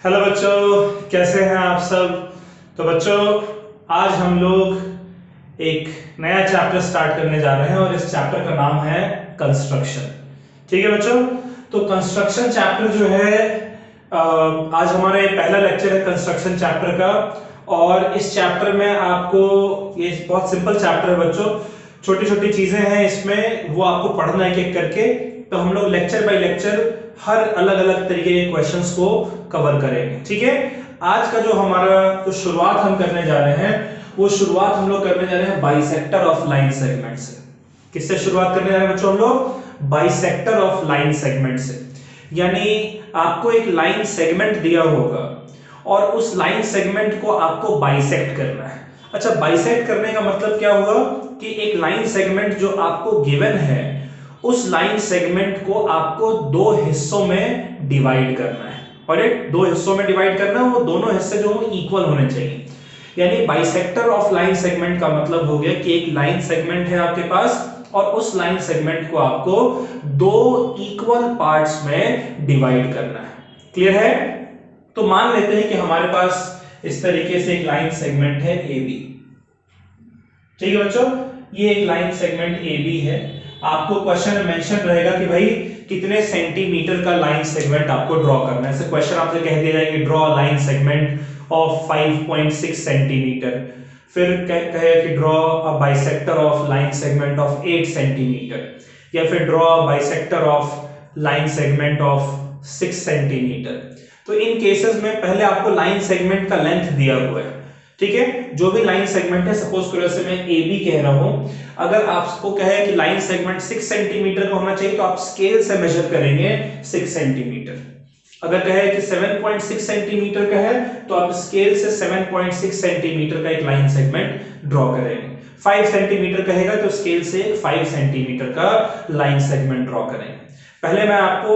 Hello बच्चों, कैसे हैं आप सब। तो बच्चों, आज हम लोग एक नया चैप्टर स्टार्ट करने जा रहे हैं और इस चैप्टर का नाम है कंस्ट्रक्शन। ठीक है बच्चों, तो कंस्ट्रक्शन चैप्टर जो है आज हमारे पहला लेक्चर है कंस्ट्रक्शन चैप्टर का। और इस चैप्टर में आपको, ये बहुत सिंपल चैप्टर है बच्चों, छोटी छोटी चीजें हैं इसमें, वो आपको पढ़ना है एक एक करके। तो हम लोग लेक्चर बाय लेक्चर हर अलग अलग तरीके के क्वेश्चंस को कवर करेंगे। ठीक है, आज का जो हमारा जो शुरुआत हम करने जा रहे हैं, वो शुरुआत हम लोग करने जा रहे हैं बाइसेक्टर ऑफ लाइन सेगमेंट से। किससे शुरुआत करने जा रहे हैं बच्चों हम लोग? बाइसेक्टर ऑफ लाइन सेगमेंट से। यानी आपको एक लाइन सेगमेंट दिया होगा और उस लाइन सेगमेंट को आपको बाइसेक्ट करना है। अच्छा, बाइसेक्ट करने का मतलब क्या हुआ कि एक लाइन सेगमेंट जो आपको गिवन है, उस लाइन सेगमेंट को आपको दो हिस्सों में डिवाइड करना है। और एक दो हिस्सों में डिवाइड करना है, वो दोनों हिस्से जो हो इक्वल होने चाहिए। यानी बाइसेक्टर ऑफ लाइन सेगमेंट का मतलब हो गया कि एक लाइन सेगमेंट है आपके पास और उस लाइन सेगमेंट को आपको दो इक्वल पार्ट्स में डिवाइड करना है। क्लियर है? तो मान लेते हैं कि हमारे पास इस तरीके से एक लाइन सेगमेंट है ए बी। ठीक है बच्चों, ये एक लाइन सेगमेंट ए बी है। आपको क्वेश्चन में मेंशन रहेगा कि भाई कितने सेंटीमीटर का लाइन सेगमेंट आपको ड्रॉ करना है। ऐसे क्वेश्चन आपसे कह दिया जाए कि draw line segment of 5.6 centimetre, फिर कहे कि draw a bisector of line segment of 8 centimetre, या फिर draw a bisector of line segment of 6 centimetre. तो इन केसेस में पहले आपको लाइन सेगमेंट का लेंथ दिया हुआ है। ठीक है, जो भी लाइन सेगमेंट है, सपोज करो जैसे मैं ए बी कह रहा हूं, अगर आपको कहे कि लाइन सेगमेंट 6 सेंटीमीटर का होना चाहिए तो आप स्केल से मेजर करेंगे 6 सेंटीमीटर। अगर कहे कि 7.6 सेंटीमीटर का है तो आप स्केल से 7.6 सेंटीमीटर का एक लाइन सेगमेंट ड्रॉ करेंगे। 5 सेंटीमीटर कहेगा तो स्केल से 5 सेंटीमीटर का लाइन सेगमेंट ड्रॉ करेंगे। पहले मैं आपको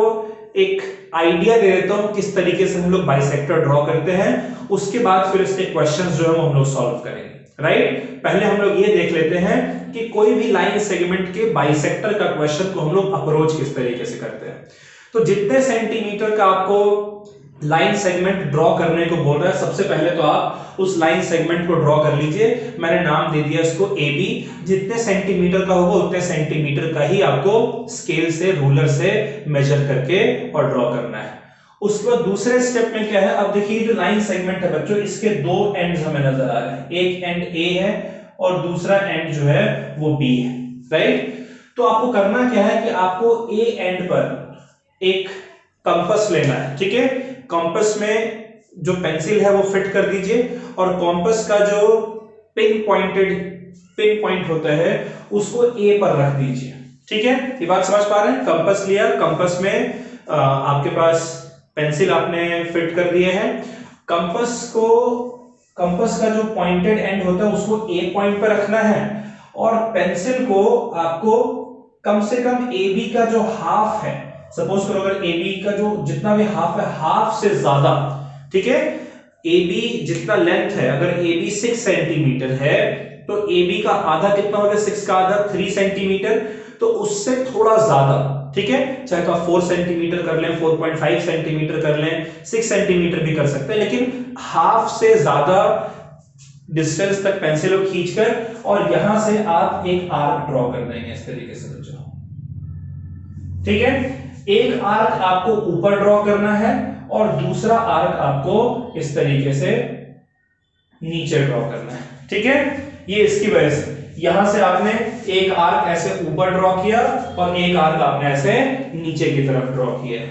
एक आइडिया दे देता हूं किस तरीके से हम लोग बाइसेक्टर ड्रॉ करते हैं, उसके बाद फिर इसके क्वेश्चंस जो है हम लोग सॉल्व करेंगे। राइट, पहले हम लोग ये देख लेते हैं कि कोई भी लाइन सेगमेंट के बाइसेक्टर का क्वेश्चन को हम लोग अप्रोच किस तरीके से करते हैं। तो जितने सेंटीमीटर का आपको लाइन सेगमेंट ड्रॉ करने को बोल रहा है, सबसे पहले तो आप उस लाइन सेगमेंट को ड्रॉ कर लीजिए। मैंने नाम दे दिया इसको ए बी। जितने सेंटीमीटर का होगा उतने सेंटीमीटर का ही आपको स्केल से, रूलर से मेजर करके और ड्रॉ करना है। उसके बाद दूसरे स्टेप में क्या है, अब देखिए जो लाइन सेगमेंट है बच्चों, इसके दो एंड्स हमें नजर आ रहे हैं। एक एंड ए है और दूसरा एंड जो है वो बी है। राइट, तो आपको करना क्या है कि आपको ए एंड पर एक कंपास लेना है। ठीक है, कंपास में जो पेंसिल है वो फिट कर दीजिए और कंपास का जो पिन पॉइंट होता है उसको ए पर रख दीजिए। ठीक है, ये बात समझ पा रहे हैं? कंपास लिया, कंपास में आपके पास पेंसिल आपने फिट कर दिए हैं। कंपास का जो पॉइंटेड एंड होता है उसको ए पॉइंट पर रखना है और पेंसिल को आपको कम से कम ए बी का जो हाफ है, सपोज करो अगर ए बी का जो जितना भी हाफ है, हाफ से ज्यादा, ठीक है, ए बी जितना लेंथ है, अगर ए बी 6 सेंटीमीटर है तो ए बी का आधा कितना हो गया? 6 का आधा 3 सेंटीमीटर, तो उससे थोड़ा ज्यादा। ठीक है, चाहे तो आप 4 सेंटीमीटर कर लें, 4.5 सेंटीमीटर कर लें, 6 सेंटीमीटर भी कर सकते हैं, लेकिन हाफ से ज्यादा डिस्टेंस तक पेंसिल को खींचकर और यहां से आप एक आर्क ड्रॉ कर देंगे इस तरीके से बच्चों। ठीक है, एक आर्क आपको ऊपर ड्रॉ करना है और दूसरा आर्क आपको इस तरीके से नीचे ड्रॉ करना है। ठीक है, ये इसकी वजह से यहां से आपने एक आर्क ऐसे ऊपर ड्रॉ किया और एक आर्क आपने ऐसे नीचे की तरफ ड्रॉ किया।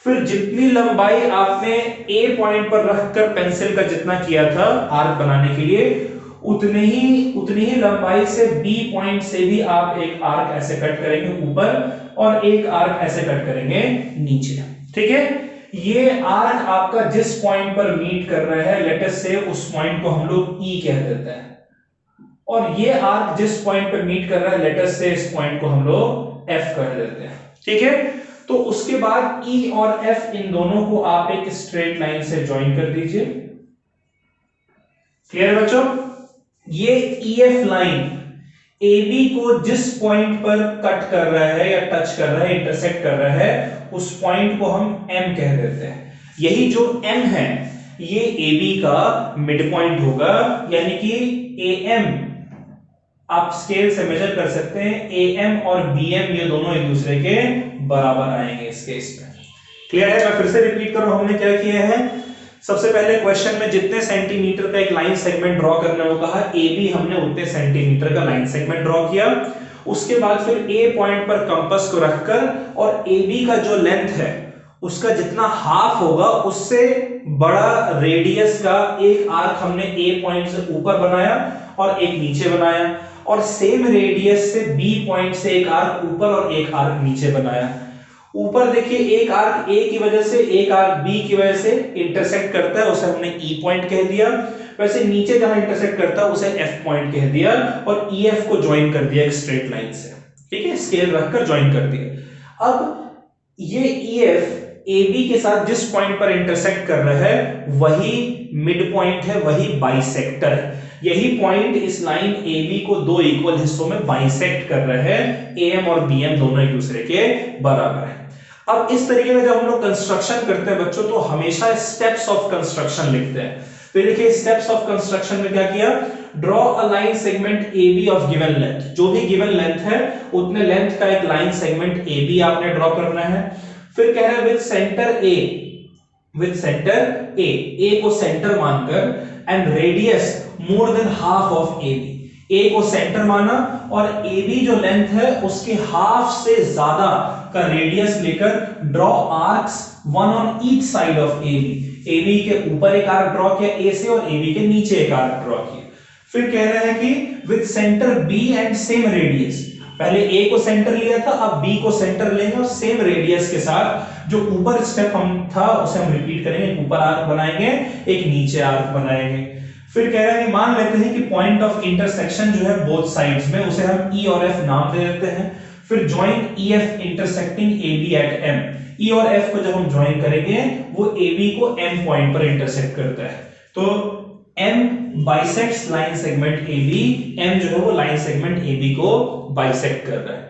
फिर जितनी लंबाई आपने ए पॉइंट पर रखकर पेंसिल का जितना किया था आर्क बनाने के लिए, उतनी ही लंबाई से बी पॉइंट से भी आप एक आर्क ऐसे कट करेंगे ऊपर और एक आर्क ऐसे कट करेंगे नीचे। ठीक है, ये आर्क आपका जिस पॉइंट पर मीट कर रहा है, लेट अस से उस पॉइंट को हम लोग ई कह देते हैं, और ये आर्क जिस पॉइंट पर मीट कर रहा है, लेट अस से इस पॉइंट को हम लोग एफ कह देते हैं। ठीक है, तो उसके बाद ई और एफ, इन दोनों को आप एक स्ट्रेट लाइन से ज्वाइन कर दीजिए। क्लियर बच्चों? ये ईएफ लाइन ए बी को जिस पॉइंट पर कट कर रहा है या टच कर रहा है, इंटरसेक्ट कर रहा है, उस पॉइंट को हम एम कह देते हैं। यही जो एम है ये ए बी का मिड पॉइंट होगा, यानी कि ए एम आप स्केल से मेजर कर सकते हैं, ए एम और बी एम ये दोनों एक दूसरे के बराबर आएंगे इस केस में। क्लियर है? मैं फिर से रिपीट करूं, हमने क्या किया है, सबसे पहले क्वेश्चन में जितने सेंटीमीटर का एक लाइन सेगमेंट ड्रॉ करने को कहा, ए बी हमने उतने सेंटीमीटर का लाइन सेगमेंट ड्रॉ किया। उसके बाद फिर ए पॉइंट पर कंपास को रखकर और ए बी का जो लेंथ है उसका जितना हाफ होगा उससे बड़ा रेडियस का एक आर्क हमने ए पॉइंट से ऊपर बनाया और एक नीचे बनाया, और सेम रेडियस से बी पॉइंट से एक आर्क ऊपर और एक आर्क नीचे बनाया। ऊपर देखिए एक आर्क ए की वजह से एक आर्क बी की वजह से इंटरसेक्ट करता है, उसे हमने ई पॉइंट कह दिया। वैसे नीचे जहां इंटरसेक्ट करता है उसे एफ पॉइंट कह दिया और ई एफ को ज्वाइन कर दिया एक स्ट्रेट लाइन से। ठीक है, स्केल रखकर ज्वाइन कर दिया। अब ये ई एफ ए बी के साथ जिस पॉइंट पर इंटरसेक्ट कर रहा है वही मिड पॉइंट है, वही बाइसेक्टर है। यही पॉइंट इस लाइन ए बी को दो इक्वल हिस्सों में बाइसेक्ट कर रहा है। ए एम और बी एम दोनों एक दूसरे के बराबर है। अब इस तरीके में जब हम लोग कंस्ट्रक्शन करते हैं बच्चों, तो हमेशा स्टेप्स ऑफ कंस्ट्रक्शन लिखते हैं। तो देखिए स्टेप्स ऑफ कंस्ट्रक्शन में क्या किया, draw a line segment A B of given length, जो भी गिवन लेंथ है उतने लेंथ का एक लाइन सेगमेंट ए बी आपने ड्रॉ करना है। फिर कह रहा है with centre A, with centre A को सेंटर मानकर and radius more than half of A B, A को सेंटर माना और ए बी जो लेंथ है उसके हाफ से ज्यादा का रेडियस लेकर draw arcs one on each side of A B. A B के ऊपर एक आर्क ड्रॉ किया ए से और ए बी के नीचे एक आर्क ड्रॉ किया। फिर कह रहे हैं कि with centre B and same radius, पहले ए को सेंटर लिया था, अब बी को सेंटर लेंगे और सेम रेडियस के साथ जो ऊपर स्टेप हम था उसे हम रिपीट करेंगे, ऊपर आर्क बनाएंगे एक नीचे आर्क बनाएंगे। फिर कह रहे हैं मान लेते हैं कि पॉइंट ऑफ इंटरसेक्शन जो है बोथ साइड्स में उसे हम ई और एफ नाम दे देते हैं। फिर join E F intersecting A B at M, E और एफ को जब हम ज्वाइन करेंगे वो ए बी को एम पॉइंट पर इंटरसेक्ट करता है। तो M bisects line segment A B, M जो है वो लाइन सेगमेंट ए बी को बाइसेक्ट कर रहा है।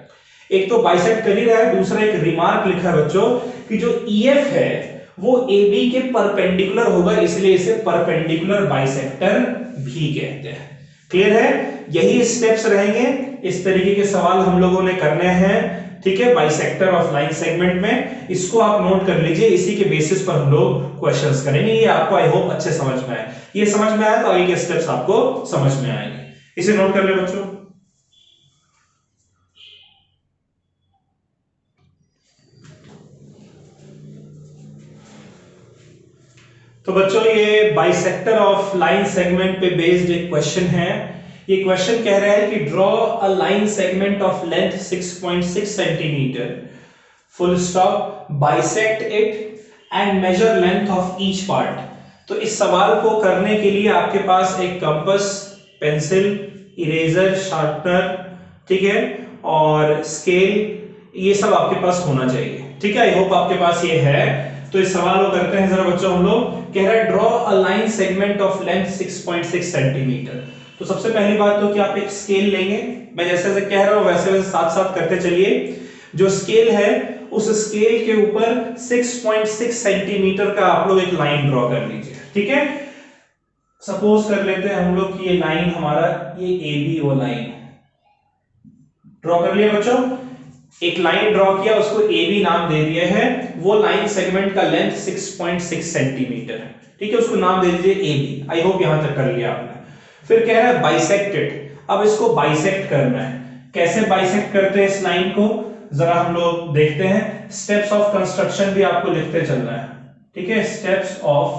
एक तो बाइसेक्ट कर ही रहा है, दूसरा एक रिमार्क लिखा है बच्चों कि जो ई एफ है वो ए बी के परपेंडिकुलर होगा, इसलिए इसे परपेंडिकुलर बाइसेक्टर भी कहते हैं। क्लियर है? यही स्टेप्स रहेंगे, इस तरीके के सवाल हम लोगों ने करने हैं। ठीक है, बाइसेक्टर ऑफ लाइन सेगमेंट में इसको आप नोट कर लीजिए, इसी के बेसिस पर हम लोग क्वेश्चंस करेंगे। ये आपको आई होप अच्छे समझ में आए। ये समझ में आया तो आगे के स्टेप्स आपको समझ में आएंगे। इसे नोट कर ले बच्चों। तो बच्चों ये बाइसेक्टर ऑफ लाइन सेगमेंट पे बेस्ड एक क्वेश्चन है। ये क्वेश्चन कह रहा है कि draw a line segment of length 6.6 centimetre, full stop, bisect it and major length of each part. तो इस सवाल को करने के लिए आपके पास एक कंपास, पेंसिल, इरेजर, शार्पनर, ठीक है, और स्केल, ये सब आपके पास होना चाहिए। ठीक है, आई होप आपके पास ये है। तो इस सवाल को करते हैं जरा बच्चों हम लोग। कह रहा है draw a line segment of length 6.6 centimetre. तो सबसे पहली बात तो कि आप एक स्केल लेंगे, मैं जैसे जैसे कह रहा हूं वैसे वैसे साथ साथ करते चलिए। जो स्केल है उस स्केल के ऊपर 6.6 सेंटीमीटर का आप लोग एक लाइन ड्रॉ कर लीजिए। ठीक है, सपोज कर लेते हैं हम लोग कि ये लाइन हमारा ये ए बी वो लाइन ड्रॉ कर लिया बच्चों। एक लाइन ड्रॉ किया, उसको ए बी नाम दे दिया है। वो लाइन सेगमेंट का लेंथ 6.6 सेंटीमीटर है। ठीक है, उसको नाम दे दीजिए ए बी। आई होप यहां तक कर लिया आपने। फिर कह रहा है बाइसेक्टेड, अब इसको बाइसेक्ट करना है। कैसे बाइसेक्ट करते हैं इस लाइन को जरा हम लोग देखते हैं। स्टेप्स ऑफ कंस्ट्रक्शन भी आपको लिखते चलना है। ठीक है, स्टेप्स ऑफ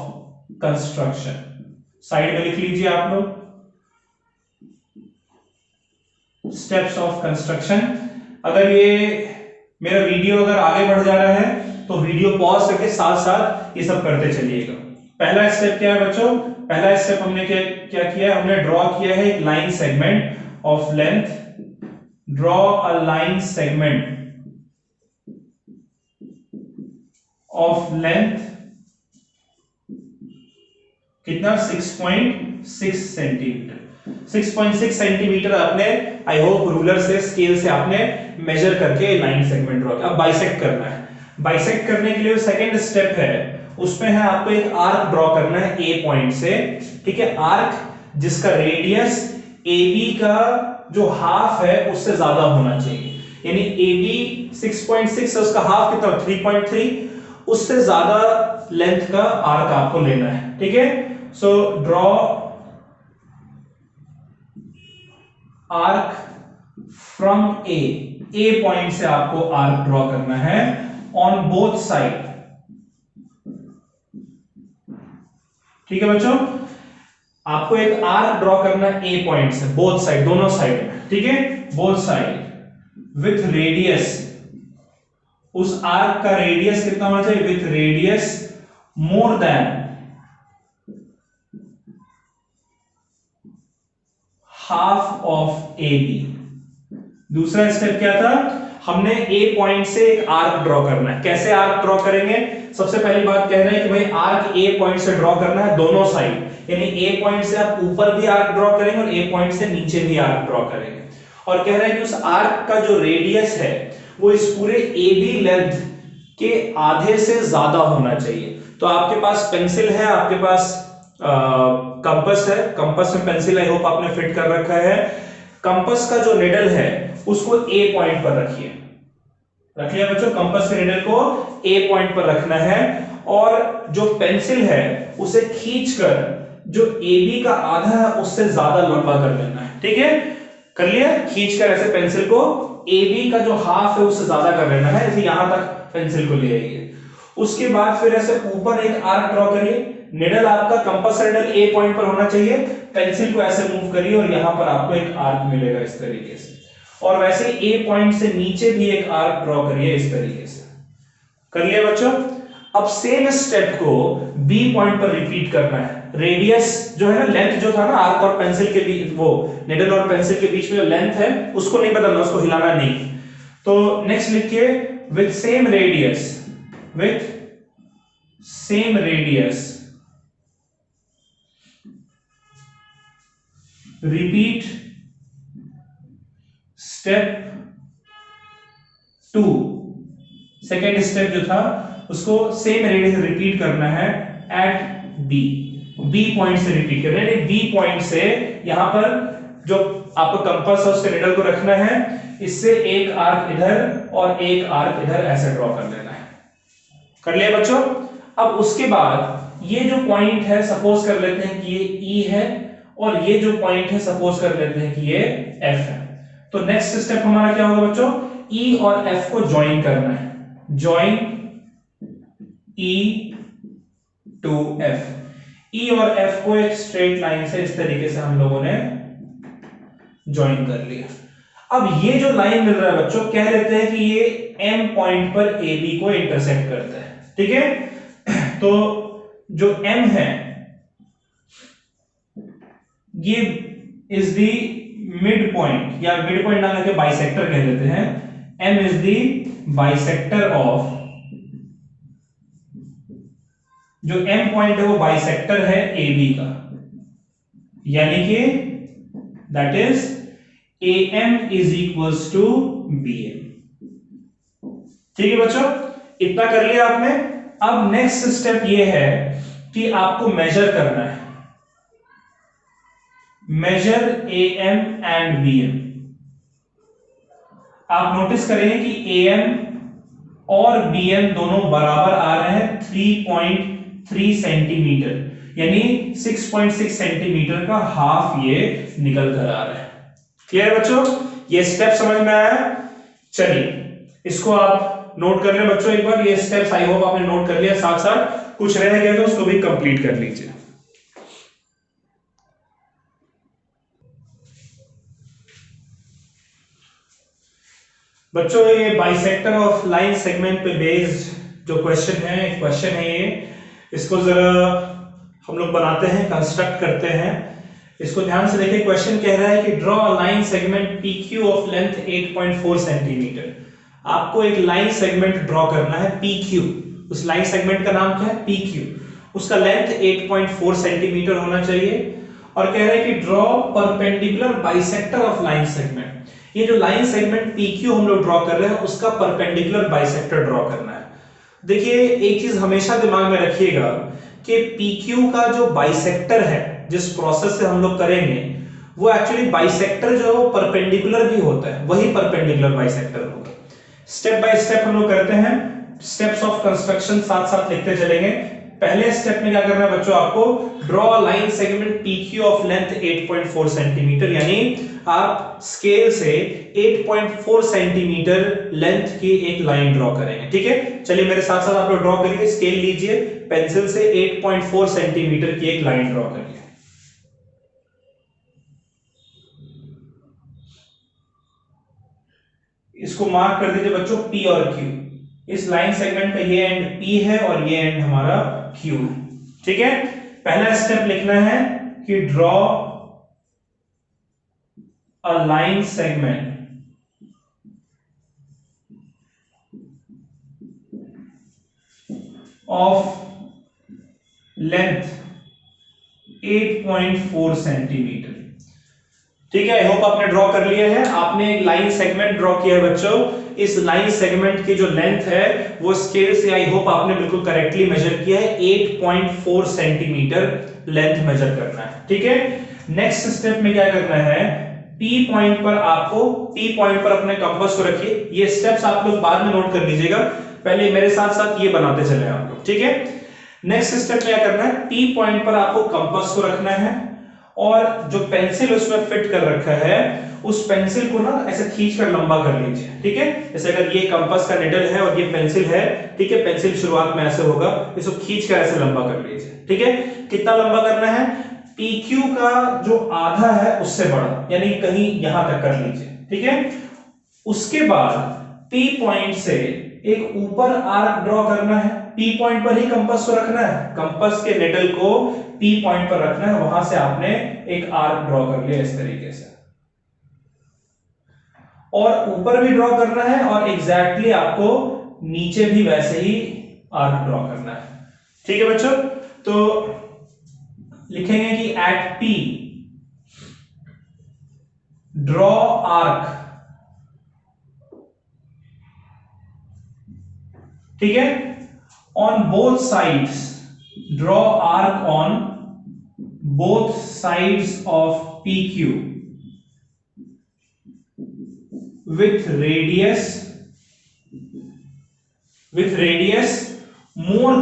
कंस्ट्रक्शन साइड में लिख लीजिए आप लोग। Steps of construction. अगर ये मेरा वीडियो अगर आगे बढ़ जा रहा है तो वीडियो पॉज करके साथ साथ ये सब करते चलिएगा। पहला स्टेप क्या है बच्चों? पहला स्टेप हमने क्या किया है? हमने ड्रॉ किया है एक line segment of length. Draw a line segment of length कितना? 6.6 6.6 सेंटीमीटर। 6.6 सेंटीमीटर आपने आई होप रूलर से स्केल से आपने मेजर करके लाइन सेगमेंट ड्रॉ किया। अब बाइसेक्ट करना है। बाइसेक्ट करने के लिए सेकंड स्टेप है, उसमें है आपको एक आर्क ड्रॉ करना है ए पॉइंट से, ठीक है। आर्क जिसका रेडियस AB का जो हाफ है उससे ज्यादा होना चाहिए, यानी AB 6.6 है, उसका हाफ कितना 3.3, उससे ज्यादा लेंथ का आर्क आपको लेना है, ठीक है। So draw arc from A point से आपको आर्क ड्रॉ करना है ऑन बोथ साइड, ठीक है बच्चों। आपको एक आर्क ड्रॉ करना है ए पॉइंट से बोथ साइड, दोनों साइड में, ठीक है, बोथ साइड विथ रेडियस, उस आर्क का रेडियस कितना होना चाहिए, with radius more than half of AB। दूसरा स्टेप क्या था, हमने ए पॉइंट से एक आर्क ड्रॉ करना है। कैसे आर्क ड्रॉ करेंगे, सबसे पहली बात कह रहे हैं कि भाई आर्क ए पॉइंट से ड्रॉ करना है दोनों साइड, यानी ए पॉइंट से आप ऊपर भी आर्क ड्रॉ करेंगे और ए पॉइंट से नीचे भी आर्क ड्रॉ करेंगे। और कह रहे हैं कि उस आर्क का जो रेडियस है वो इस पूरे AB लेंथ के आधे से ज्यादा होना चाहिए। तो आपके पास पेंसिल है, आपके पास कंपास है, कंपास में पेंसिल आई होप आपने फिट कर रखा है। कंपास का जो निडल है उसको ए पॉइंट पर रखिए, रख लिया बच्चों। कंपास के निडल को ए पॉइंट पर रखना है और जो पेंसिल है उसे खींचकर जो AB का आधा है उससे ज्यादा लंबा कर लेना है, ठीक है। कर लिया, खींचकर ऐसे पेंसिल को AB का जो हाफ है उससे ज्यादा कर लेना है, ऐसे यहां तक पेंसिल को ले आइए। उसके बाद फिर ऐसे ऊपर एक आर्क ड्रॉ करिए, निडल आपका कंपास निडल ए पॉइंट पर होना चाहिए, पेंसिल को ऐसे मूव करिए और यहां पर आपको एक आर्क मिलेगा इस तरीके से। और वैसे ए पॉइंट से नीचे भी एक आर्क ड्रॉ करिए इस तरीके से। कर लिया बच्चों। अब सेम स्टेप को बी पॉइंट पर रिपीट करना है। रेडियस जो है ना, लेंथ जो था ना आर्क और पेंसिल के बीच, वो निडल और पेंसिल के बीच में जो लेंथ है उसको नहीं बदलना, उसको हिलाना नहीं। तो नेक्स्ट लिखिए with same radius, with same radius repeat step 2। Second step जो था उसको सेम रेडियस रिपीट करना है एट बी पॉइंट से रिपीट करना है। बी पॉइंट से यहां पर जो आपको कंपास है उसके निडल को रखना है, इससे एक आर्क इधर और एक आर्क इधर ऐसे ड्रॉ कर लेना है। कर लिया बच्चों। अब उसके बाद ये जो पॉइंट है सपोज कर लेते हैं कि ये E है और ये जो पॉइंट है सपोज कर लेते हैं कि ये F है। तो नेक्स्ट स्टेप हमारा क्या होगा बच्चों, E और F को ज्वाइन करना है। Join E to F। E और F को एक स्ट्रेट लाइन से इस तरीके से हम लोगों ने ज्वाइन कर लिया। अब ये जो लाइन मिल रहा है बच्चों, कह लेते हैं कि ये M पॉइंट पर AB को इंटरसेक्ट करता है, ठीक है। तो जो M है ये इज द मिड पॉइंट, या मिड पॉइंट ना करके बाइसेक्टर कह देते हैं। M is the bisector of, जो M पॉइंट है वो बाइसेक्टर है AB का, यानी कि that is AM is equals to BM। ठीक है बच्चों, इतना कर लिया आपने। अब नेक्स्ट स्टेप ये है कि आपको मेजर करना है, मेजर AM एंड BM। आप नोटिस करेंगे कि AM और BM दोनों बराबर आ रहे हैं 3.3 सेंटीमीटर, यानी 6.6 सेंटीमीटर का हाफ ये निकल कर आ रहा है। क्लियर है बच्चों, ये स्टेप समझ में आया? चलिए इसको आप नोट कर लें बच्चों एक बार। ये स्टेप्स आई होप आपने नोट कर लिया, साथ साथ कुछ रह गया तो उसको भी कंप्लीट कर लीजिए। बच्चों ये बाइसेक्टर ऑफ लाइन सेगमेंट पे बेस्ड जो क्वेश्चन है ये, इसको जरा हम लोग बनाते हैं, कंस्ट्रक्ट करते हैं। इसको ध्यान से देखिए। क्वेश्चन कह रहा है कि draw a line segment PQ of length 8.4 centimetre. आपको एक लाइन सेगमेंट ड्रॉ करना है PQ। उस लाइन सेगमेंट का नाम क्या है? PQ। उसका लेंथ 8.4 सेंटीमीटर होना चाहिए और कह रहे हैं कि draw perpendicular bisector of line segment. ये जो लाइन सेगमेंट PQ हम लोग ड्रॉ कर रहे हैं उसका परपेंडिकुलर बाइसेक्टर ड्रॉ करना है। देखिए एक चीज हमेशा दिमाग में रखिएगा कि PQ का जो बाइसेक्टर है, जिस प्रोसेस से हम लोग करेंगे, वो एक्चुअली बाइसेक्टर जो है परपेंडिकुलर भी होता है, वही परपेंडिकुलर बाइसेक्टर होगा। स्टेप बाय स्टेप हम लोग करते हैं, स्टेप्स ऑफ कंस्ट्रक्शन साथ साथ लिखते चलेंगे। पहले स्टेप में क्या करना है बच्चों, आपको draw line segment PQ of length 8.4 centimetre, यानी आप स्केल से 8.4 सेंटीमीटर लेंथ की एक लाइन ड्रॉ करेंगे। ठीक है, चलिए मेरे साथ साथ आप लोग ड्रॉ करिए, स्केल लीजिए, पेंसिल से 8.4 सेंटीमीटर की एक लाइन ड्रॉ करिए। इसको मार्क कर दीजिए बच्चों P और Q। इस लाइन सेगमेंट का ये एंड P है और ये एंड हमारा Q है। ठीक है, पहला स्टेप लिखना है कि draw a line segment of length 8.4 centimetre. ठीक है, आई होप आपने ड्रॉ कर लिया है। आपने एक लाइन सेगमेंट ड्रॉ किया है बच्चों। इस लाइन सेगमेंट की जो लेंथ है वो स्केल से आई होप आपने बिल्कुल करेक्टली मेजर किया है, 8.4 सेंटीमीटर लेंथ मेजर करना है। ठीक है, नेक्स्ट स्टेप में क्या करना है, P पॉइंट पर आपको, P पॉइंट पर अपने कंपास को रखिए। ये स्टेप्स आप लोग बाद में नोट कर लीजिएगा, पहले मेरे साथ साथ ये बनाते चले आप लोग। ठीक है, नेक्स्ट स्टेप क्या करना है, P पॉइंट पर आपको कंपास को रखना है और जो पेंसिल उसमें फिट कर रखा है उस पेंसिल को ना ऐसे खींच कर लंबा कर लीजिए। ठीक है, जैसे अगर ये कंपास का निडल है और ये पेंसिल है, ठीक है, पेंसिल शुरुआत में ऐसे होगा, इसको खींच कर ऐसे लंबा कर लीजिए। ठीक है, कितना लंबा करना है, PQ का जो आधा है उससे बड़ा, यानी कहीं यहां तक कर लीजिए। ठीक है, उसके बाद P पॉइंट से एक ऊपर आर्क ड्रॉ करना है। P पॉइंट पर ही कंपास को रखना है, कंपास के निडल को P पॉइंट पर रखना है, वहां से आपने एक आर्क ड्रॉ कर लिया इस तरीके से, और ऊपर भी ड्रॉ करना है और एग्जैक्टली आपको नीचे भी वैसे ही आर्क ड्रॉ करना है। ठीक है बच्चों, तो लिखेंगे कि एट P ड्रॉ आर्क। ठीक है, on both sides, draw arc on both sides of PQ with radius more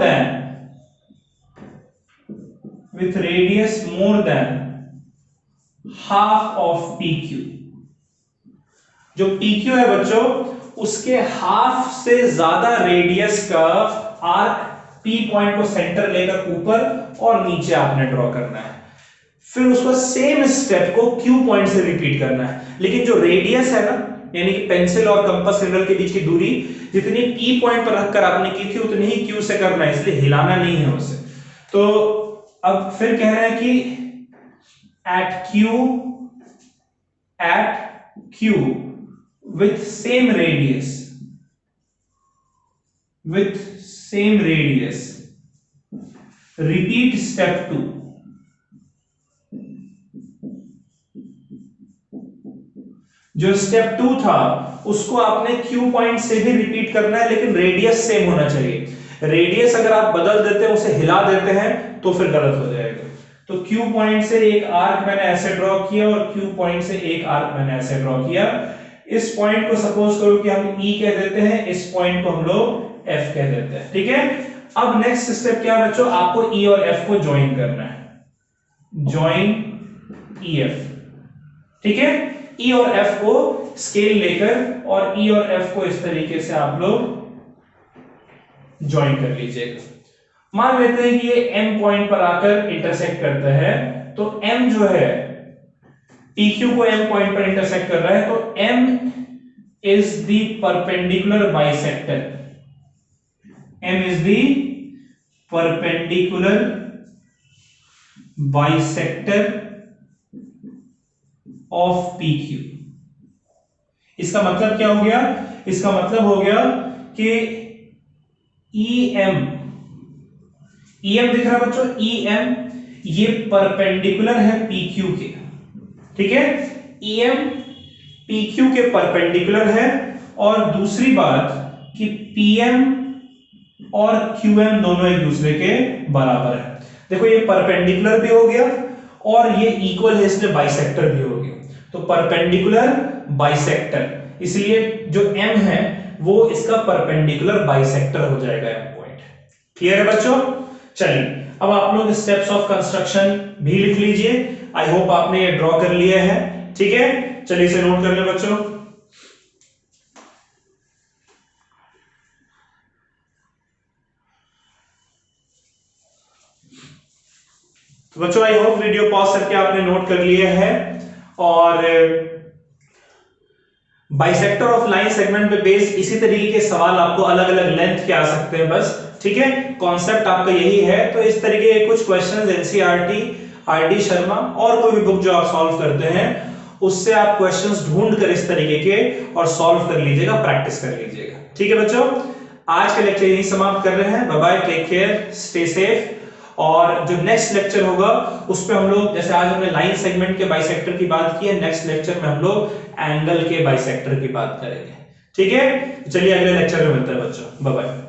than half of PQ। जो PQ है बच्चों उसके हाफ से ज्यादा रेडियस का आर्क P पॉइंट को सेंटर लेकर ऊपर और नीचे आपने ड्रॉ करना है। फिर उसको सेम स्टेप को Q पॉइंट से रिपीट करना है, लेकिन जो रेडियस है ना, यानी कि पेंसिल और कंपास निडल के बीच की दूरी जितनी P पॉइंट पर रखकर आपने की थी उतनी ही Q से करना है, इसलिए हिलाना नहीं है उसे। तो अब फिर कह रहे हैं कि at Q with same radius repeat step 2। जो स्टेप 2 था उसको आपने Q पॉइंट से भी रिपीट करना है, लेकिन रेडियस सेम होना चाहिए। रेडियस अगर आप बदल देते हैं, उसे हिला देते हैं, तो फिर गलत हो जाएगा। तो Q पॉइंट से एक आर्क मैंने ऐसे ड्रॉ किया और Q पॉइंट से एक आर्क मैंने ऐसे ड्रॉ किया। इस पॉइंट को सपोज करो कि हम E कह देते हैं, इस पॉइंट को हम लोग F कह देते हैं। ठीक है, अब नेक्स्ट स्टेप क्या है बच्चों, आपको E और F को ज्वाइन करना है, ज्वाइन EF। ठीक है, E और F को स्केल लेकर और E और F को इस तरीके से आप लोग ज्वाइन कर लीजिएगा। मान लेते हैं कि ये M पॉइंट पर आकर इंटरसेक्ट करता है, तो M जो है PQ को M पॉइंट पर इंटरसेक्ट कर रहा है, तो M is the perpendicular bisector. M is the perpendicular bisector of PQ। इसका मतलब क्या हो गया, इसका मतलब हो गया कि EM दिख रहा है बच्चों, EM ये परपेंडिकुलर है PQ के, ठीक है, EM PQ के परपेंडिकुलर है। और दूसरी बात कि PM और QM दोनों एक दूसरे के बराबर है। देखो ये परपेंडिकुलर भी हो गया और ये इक्वल है, इसलिए बाइसेक्टर भी हो गया। तो परपेंडिकुलर बाइसेक्टर, इसलिए जो M है वो इसका परपेंडिकुलर बाइसेक्टर हो जाएगा M पॉइंट। क्लियर है बच्चों? चलिए अब आप लोग स्टेप्स ऑफ कंस्ट्रक्शन भी लिख लीजिए। आई होप आपने ये ड्रॉ कर लिया है, ठीक है। चलिए इसे नोट कर ले बच्चों। तो बच्चों आई होप वीडियो पॉज करके आपने नोट कर लिया है। और बाइसेक्टर ऑफ लाइन सेगमेंट पे बेस इसी तरीके के सवाल आपको अलग अलग लेंथ के आ सकते हैं बस, ठीक है। कॉन्सेप्ट आपका यही है। तो इस तरीके के कुछ क्वेश्चंस एनसीईआरटी, आरडी शर्मा और कोई भी बुक जो आप सॉल्व करते हैं उससे आप क्वेश्चंस ढूंढ कर इस तरीके के और सॉल्व कर लीजिएगा, प्रैक्टिस कर लीजिएगा, ठीक है बच्चों। आज का लेक्चर यही समाप्त कर रहे हैं। Bye bye, take care, stay safe. और जो नेक्स्ट लेक्चर होगा उस पे हम लोग, जैसे आज हमने लाइन सेगमेंट के बाइसेक्टर की बात की है, नेक्स्ट लेक्चर में हम लोग एंगल के बाइसेक्टर की बात करेंगे, ठीक है। चलिए अगले लेक्चर में मिलते हैं बच्चों, बाय बाय।